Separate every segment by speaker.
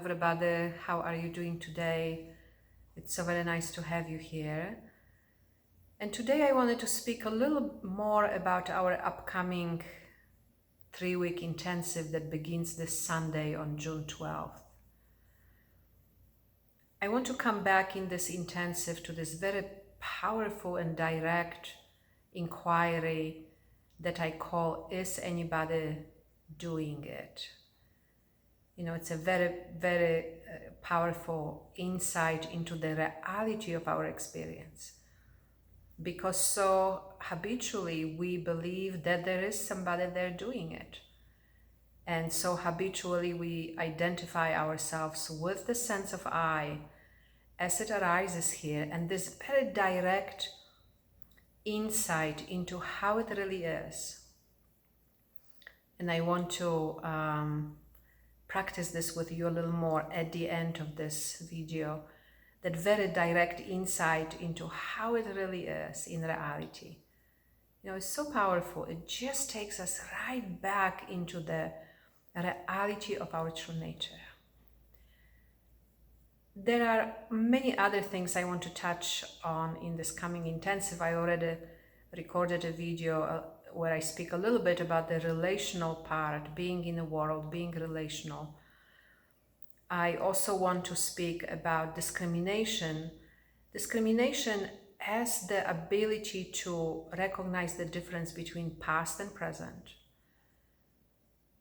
Speaker 1: Everybody, how are you doing today? It's so very nice to have you here. And today I wanted to speak a little more about our upcoming 3-week intensive that begins this Sunday on June 12th. I want to come back in this intensive to this very powerful and direct inquiry that I call, is anybody doing it? It's a very, very powerful insight into the reality of our experience. Because so habitually we believe that there is somebody there doing it. And so habitually we identify ourselves with the sense of I as it arises here, and this very direct insight into how it really is. And I want to practice this with you a little more at the end of this video, that very direct insight into how it really is in reality. It's so powerful. It just takes us right back into the reality of our true nature. There are many other things I want to touch on in this coming intensive. I already recorded a video where I speak a little bit about the relational part, being in the world, being relational. I also want to speak about discrimination. Discrimination has the ability to recognize the difference between past and present.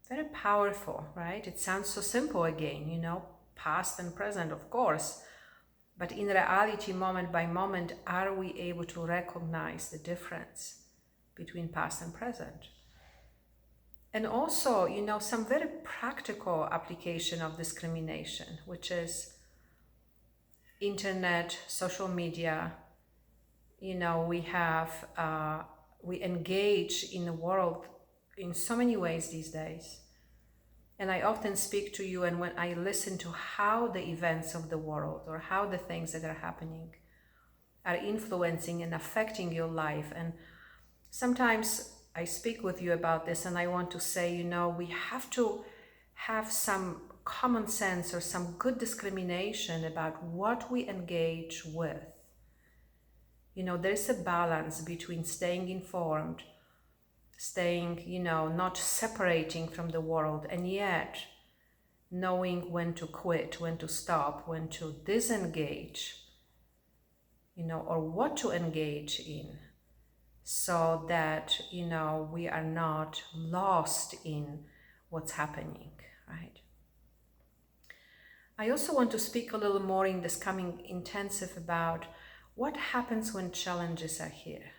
Speaker 1: Very powerful, right? It sounds so simple again, past and present, of course. But in reality, moment by moment, are we able to recognize the difference between past and present? And also, some very practical application of discrimination, which is internet, social media. We engage in the world in so many ways these days. And I often speak to you, and when I listen to how the events of the world or how the things that are happening are influencing and affecting your life, and sometimes I speak with you about this, and I want to say, we have to have some common sense or some good discrimination about what we engage with. There's a balance between staying informed, staying, not separating from the world, and yet knowing when to quit, when to stop, when to disengage, or what to engage in, so that, we are not lost in what's happening, right? I also want to speak a little more in this coming intensive about what happens when challenges are here.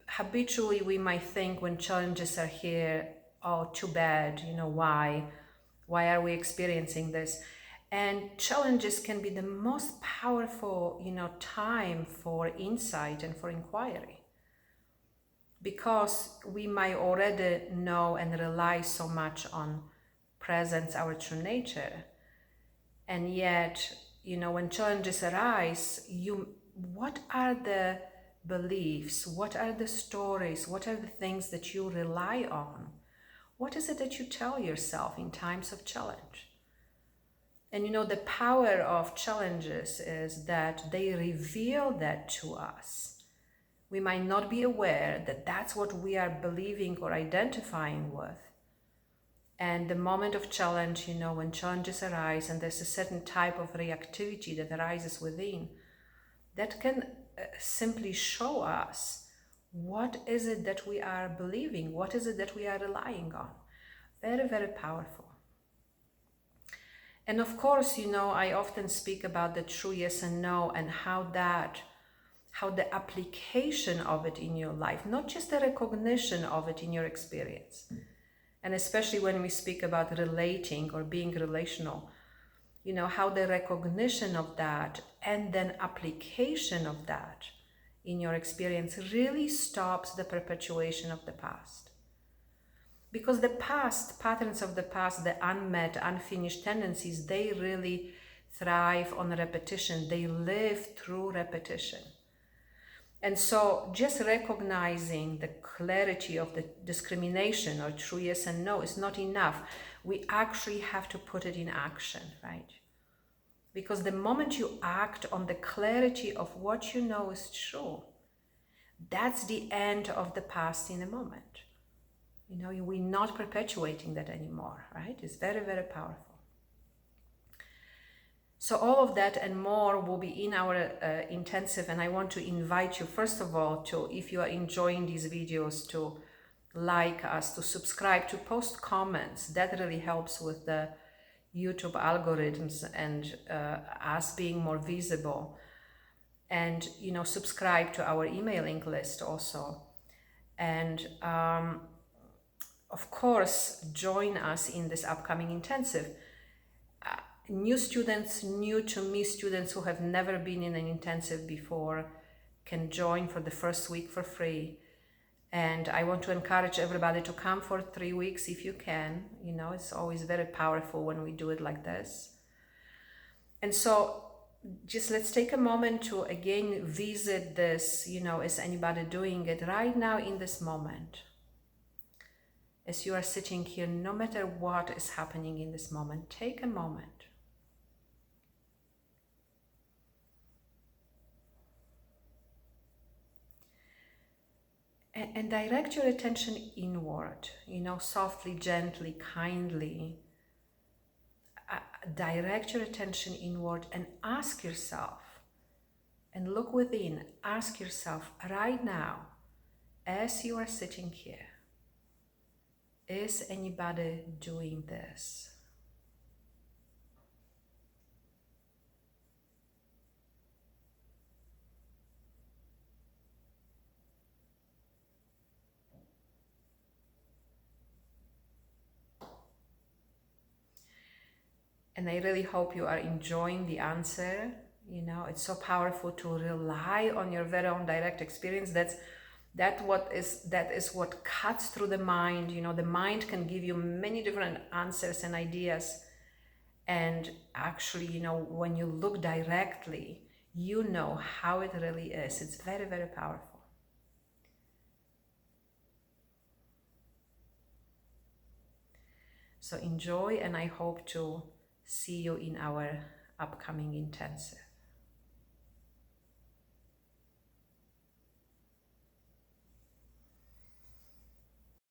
Speaker 1: Habitually we might think when challenges are here, oh, too bad, why are we experiencing this? And challenges can be the most powerful, time for insight and for inquiry. Because we might already know and rely so much on presence, our true nature. And yet, when challenges arise, what are the beliefs? What are the stories? What are the things that you rely on? What is it that you tell yourself in times of challenge? And the power of challenges is that they reveal that to us. We might not be aware that that's what we are believing or identifying with. And the moment of challenge, when challenges arise and there's a certain type of reactivity that arises within, that can simply show us what is it that we are believing, what is it that we are relying on. Very, very powerful. And of course, I often speak about the true yes and no, and how the application of it in your life, not just the recognition of it in your experience. And especially when we speak about relating or being relational, how the recognition of that and then application of that in your experience really stops the perpetuation of the past. Because the past, patterns of the past, the unmet, unfinished tendencies, they really thrive on repetition. They live through repetition. And so just recognizing the clarity of the discrimination or true yes and no is not enough. We actually have to put it in action, right? Because the moment you act on the clarity of what you know is true, that's the end of the past in a moment. You know, we're not perpetuating that anymore, right? It's very, very powerful. So all of that and more will be in our intensive, and I want to invite you, first of all, to, if you are enjoying these videos, to like us, to subscribe, to post comments. That really helps with the YouTube algorithms and us being more visible. And, you know, subscribe to our emailing list also. And of course, join us in this upcoming intensive. New students, new to me students who have never been in an intensive before can join for the first week for free. And I want to encourage everybody to come for 3 weeks if you can. You know, it's always very powerful when we do it like this. And so just let's take a moment to again visit this, you know, is anybody doing it right now in this moment? As you are sitting here, no matter what is happening in this moment, take a moment. And direct your attention inward, you know, softly, gently, kindly. Direct your attention inward and ask yourself, and look within, ask yourself right now, as you are sitting here, is anybody doing this? And I really hope you are enjoying the answer. You know, it's so powerful to rely on your very own direct experience. That is what cuts through the mind. You know, the mind can give you many different answers and ideas. And actually, you know, when you look directly, you know how it really is. It's very, very powerful. So enjoy, and I hope to see you in our upcoming intensive.